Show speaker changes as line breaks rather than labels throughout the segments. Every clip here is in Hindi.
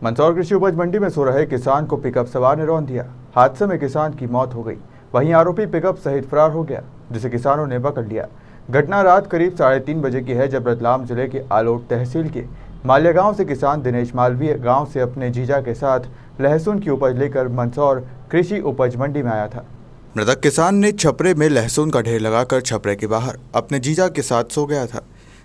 मंदसौर कृषि उपज मंडी में सो रहे किसान को पिकअप सवार ने रौंद दिया। हादसे में किसान की मौत हो गई। वहीं आरोपी पिकअप सहित फरार हो गया, जिसे किसानों ने पकड़ लिया। घटना रात करीब 3:30 बजे की है, जब रतलाम जिले के आलोट तहसील के माल्या गांव से किसान दिनेश मालवीय गांव से अपने जीजा के साथ लहसुन की उपज लेकर मंदसौर कृषि उपज मंडी में आया था। मृतक किसान ने छपरे में लहसुन का ढेर लगाकर छपरे के बाहर अपने जीजा के साथ सो गया था।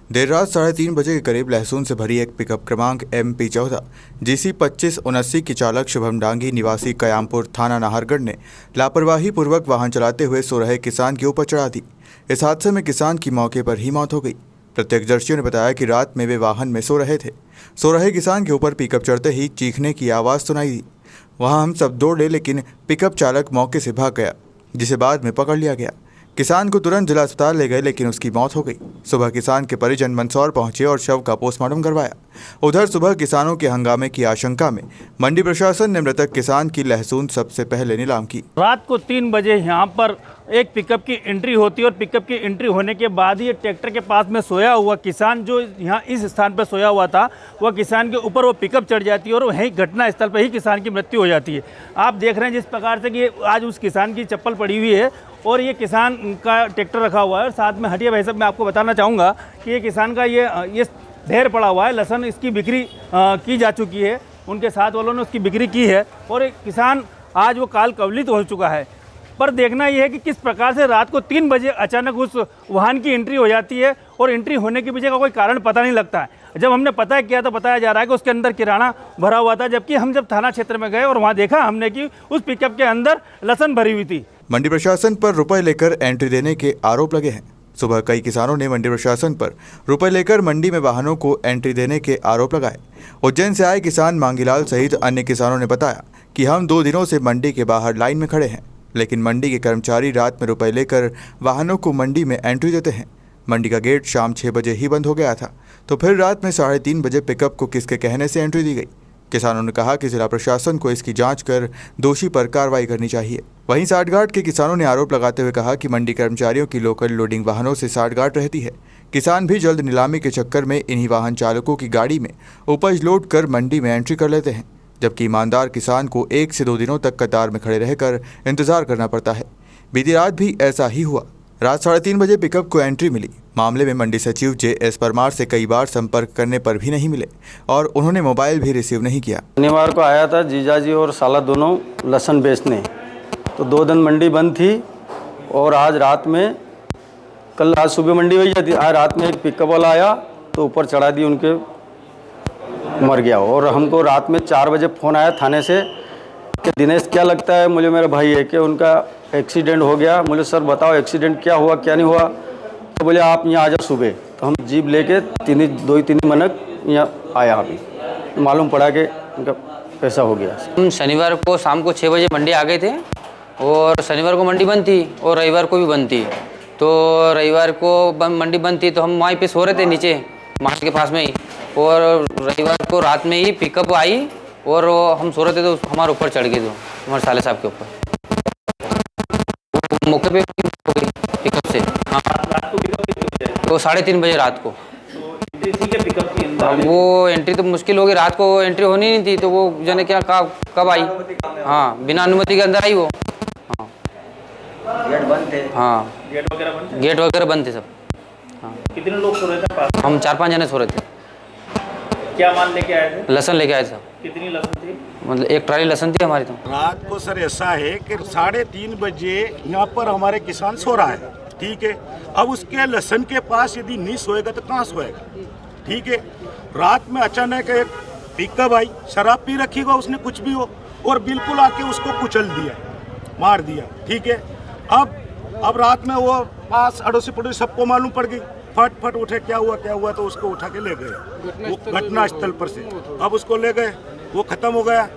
देर रात 3:30 बजे के करीब लहसुन से भरी एक पिकअप क्रमांक MP14 GC 2579 की चालक शुभम डांगी निवासी कयामपुर थाना नाहरगढ़ ने लापरवाही पूर्वक वाहन चलाते हुए सो रहे किसान के ऊपर चढ़ा दी। इस हादसे में किसान की मौके पर ही मौत हो गई। प्रत्यक्षदर्शियों ने बताया कि रात में वे वाहन में सो रहे थे। सो रहे किसान के ऊपर पिकअप चढ़ते ही चीखने की आवाज़ सुनाई दी। वहां हम सब दौड़े, लेकिन पिकअप चालक मौके से भाग गया, जिसे बाद में पकड़ लिया गया। किसान को तुरंत जिला अस्पताल ले गए, लेकिन उसकी मौत हो गई। सुबह किसान के परिजन मंदसौर पहुंचे और शव का पोस्टमार्टम करवाया। उधर सुबह किसानों के हंगामे की आशंका में मंडी प्रशासन ने मृतक किसान की लहसुन सबसे पहले नीलाम की।
रात को 3 बजे यहाँ पर एक पिकअप की एंट्री होती है और पिकअप की एंट्री होने के बाद ही ट्रैक्टर के पास में सोया हुआ किसान जो यहाँ इस स्थान पर सोया हुआ था, वह किसान के ऊपर वो पिकअप चढ़ जाती है और वहीं घटना स्थल पर ही किसान की मृत्यु हो जाती है। आप देख रहे हैं जिस प्रकार से कि आज उस किसान की चप्पल पड़ी हुई है और ये किसान का ट्रैक्टर रखा हुआ है और साथ में हटिया भाई साहब, मैं आपको बताना चाहूँगा कि ये किसान का ये ढेर पड़ा हुआ है। लहसुन इसकी बिक्री की जा चुकी है, उनके साथ वालों ने उसकी बिक्री की है और एक किसान आज वो काल कवलित हो चुका है। पर देखना यह है कि किस प्रकार से रात को 3 बजे अचानक उस वाहन की एंट्री हो जाती है और एंट्री होने के पीछे का कोई कारण पता नहीं लगता है। जब हमने पता किया तो बताया जा रहा है कि उसके अंदर किराना भरा हुआ था, जबकि हम जब थाना क्षेत्र में गए और वहाँ देखा हमने कि उस पिकअप के अंदर लहसुन भरी हुई थी।
मंडी प्रशासन पर रुपए लेकर एंट्री देने के आरोप लगे हैं। सुबह कई किसानों ने मंडी प्रशासन पर रुपए लेकर मंडी में वाहनों को एंट्री देने के आरोप लगाए। उज्जैन से आए किसान मांगीलाल सहित अन्य किसानों ने बताया कि हम 2 दिनों से मंडी के बाहर लाइन में खड़े हैं, लेकिन मंडी के कर्मचारी रात में रुपए लेकर वाहनों को मंडी में एंट्री देते हैं। मंडी का गेट शाम 6 बजे ही बंद हो गया था, तो फिर रात में 3:30 बजे पिकअप को किसके कहने से एंट्री दी गई। किसानों ने कहा कि जिला प्रशासन को इसकी जांच कर दोषी पर कार्रवाई करनी चाहिए। वहीं साठगांठ के किसानों ने आरोप लगाते हुए कहा कि मंडी कर्मचारियों की लोकल लोडिंग वाहनों से साठगांठ रहती है। किसान भी जल्द नीलामी के चक्कर में इन्हीं वाहन चालकों की गाड़ी में उपज लोड कर मंडी में एंट्री कर लेते हैं, जबकि ईमानदार किसान को 1 से 2 दिनों तक कतार में खड़े रहकर इंतजार करना पड़ता है। बीती रात भी ऐसा ही हुआ। रात 3:30 बजे पिकअप को एंट्री मिली। मामले में मंडी सचिव JS परमार से कई बार संपर्क करने पर भी नहीं मिले और उन्होंने मोबाइल भी रिसीव नहीं किया।
शनिवार को आया था जीजाजी और साला दोनों लहसुन बेचने, तो 2 दिन मंडी बंद थी और आज रात में आज सुबह मंडी हुई थी, आज रात में एक पिकअप वाला आया तो ऊपर चढ़ा दी, उनके मर गया। और हमको रात में 4 बजे फ़ोन आया थाने से कि दिनेश क्या लगता है, मुझे मेरा भाई है कि उनका एक्सीडेंट हो गया। मुझे सर बताओ एक्सीडेंट क्या हुआ क्या नहीं हुआ, तो बोले आप यहाँ आ जाओ सुबह। तो हम जीप लेके 2-3 मिनट यहाँ आया। अभी मालूम पड़ा कि उनका पैसा हो गया।
हम शनिवार को शाम को 6 बजे मंडी आ गए थे और शनिवार को मंडी बंद थी और रविवार को भी बंद थी। तो रविवार को मंडी बंद थी तो हम वहीं पे सो रहे थे नीचे मार्केट के पास में ही, और रविवार को रात में ही पिकअप आई और हम सो रहे थे तो हमारे ऊपर चढ़ गए, तो हमारे साले साहब के ऊपर मौके पे हो गई पिकअप से। हाँ, तो 3:30 बजे रात को। अब वो एंट्री तो मुश्किल होगी, रात को एंट्री होनी नहीं थी, तो वो जाने क्या कब आई। हाँ, बिना अनुमति के अंदर आई वो। हाँ, गेट बंद थे। हाँ, गेट वगैरह बंद थे सब। हाँ,
कितने लोग सो रहे थे पास?
हम 4-5 जने सो रहे थे।
क्या माल लेके आए थे?
लहसुन लेके आए थे।
कितनी लहसुन थी?
मतलब 1 ट्राली लहसुन थी हमारी। तो
रात को सर ऐसा है कि 3:30 बजे यहाँ पर हमारे किसान सो रहा है, ठीक है। अब उसके लहसुन के पास यदि नहीं सोएगा तो कहाँ सोएगा, ठीक है। रात में अचानक एक पिकअप आई, शराब पी रखी हो उसने कुछ भी हो, और बिल्कुल आके उसको कुचल दिया, मार दिया, ठीक है। अब रात में वो पास अड़ोसी पड़ोसी सबको मालूम पड़ गई, फट उठे क्या हुआ, तो उसको उठा के ले गए वो घटना स्थल पर से। अब उसको ले गए, वो खत्म हो गया।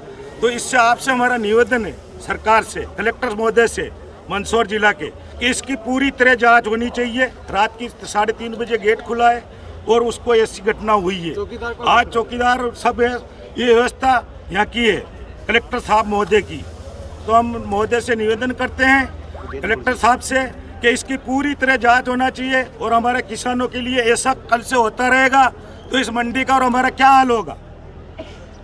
तो इससे आपसे हमारा निवेदन है सरकार से, कलेक्टर महोदय से मंदसौर जिला के, कि इसकी पूरी तरह जांच होनी चाहिए। रात की 3:30 बजे गेट खुला है और उसको ऐसी घटना हुई है। आज चौकीदार सब है, ये व्यवस्था यहाँ की है कलेक्टर साहब महोदय की। तो हम महोदय से निवेदन करते हैं कलेक्टर साहब से कि इसकी पूरी तरह जांच होना चाहिए, और हमारे किसानों के लिए ऐसा कल से होता रहेगा तो इस मंडी का और हमारा क्या हाल होगा।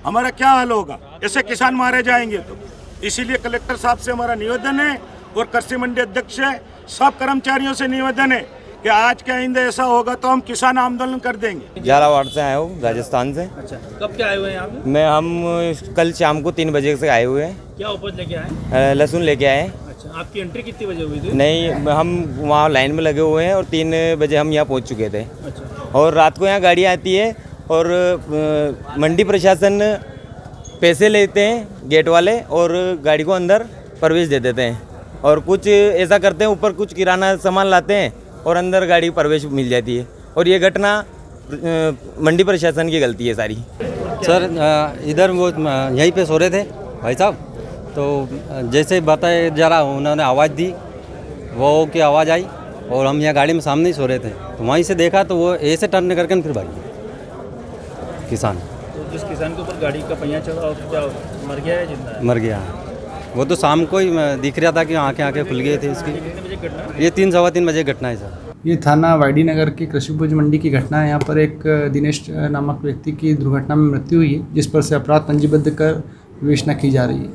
हमारा क्या हाल होगा? ऐसे किसान मारे जाएंगे तो। इसीलिए कलेक्टर साहब से हमारा निवेदन है और कृषि मंडी अध्यक्ष है, सब कर्मचारियों से निवेदन है कि आज के आइंदा ऐसा होगा तो हम किसान आंदोलन कर देंगे।
11 वार्ड से आया हूँ, राजस्थान से।
अच्छा, कब क्या आए हुए हैं यहाँ पे?
हम कल शाम को 3 बजे से आए हुए हैं।
क्या उपज लेके आए?
लहसुन लेके आए हैं।
अच्छा, आपकी एंट्री कितनी बजे हुई थी?
नहीं, हम वहाँ लाइन में लगे हुए हैं और 3 बजे हम यहाँ पहुँच चुके थे।
अच्छा,
और रात को यहाँ गाड़ी आती है और मंडी प्रशासन पैसे लेते हैं गेट वाले और गाड़ी को अंदर प्रवेश दे देते हैं। और कुछ ऐसा करते हैं, ऊपर कुछ किराना सामान लाते हैं और अंदर गाड़ी प्रवेश मिल जाती है। और ये घटना मंडी प्रशासन की गलती है सारी।
सर इधर वो यहीं पे सो रहे थे भाई साहब, तो जैसे बताए जरा उन्होंने आवाज़ दी, वो की आवाज़ आई और हम यहाँ गाड़ी में सामने ही सो रहे थे, तो वहीं से देखा तो वो ऐसे टर्न करके फिर भागी किसान।
तो जिस किसान के ऊपर गाड़ी का पहिया चढ़ा उसको क्या मर गया है, जिंदा है?
मर गया। वो तो शाम को ही दिख रहा था कि आंखें खुल गई थी उसकी।
कितने बजे घटना है?
ये 3 सवा 3 बजे घटना है सर।
ये थाना वाईडी नगर की कृषि उपज मंडी की घटना है। यहाँ पर एक दिनेश नामक व्यक्ति की दुर्घटना में मृत्यु हुई है, जिस पर से अपराध पंजीबद्ध कर विवेचना की जा रही है।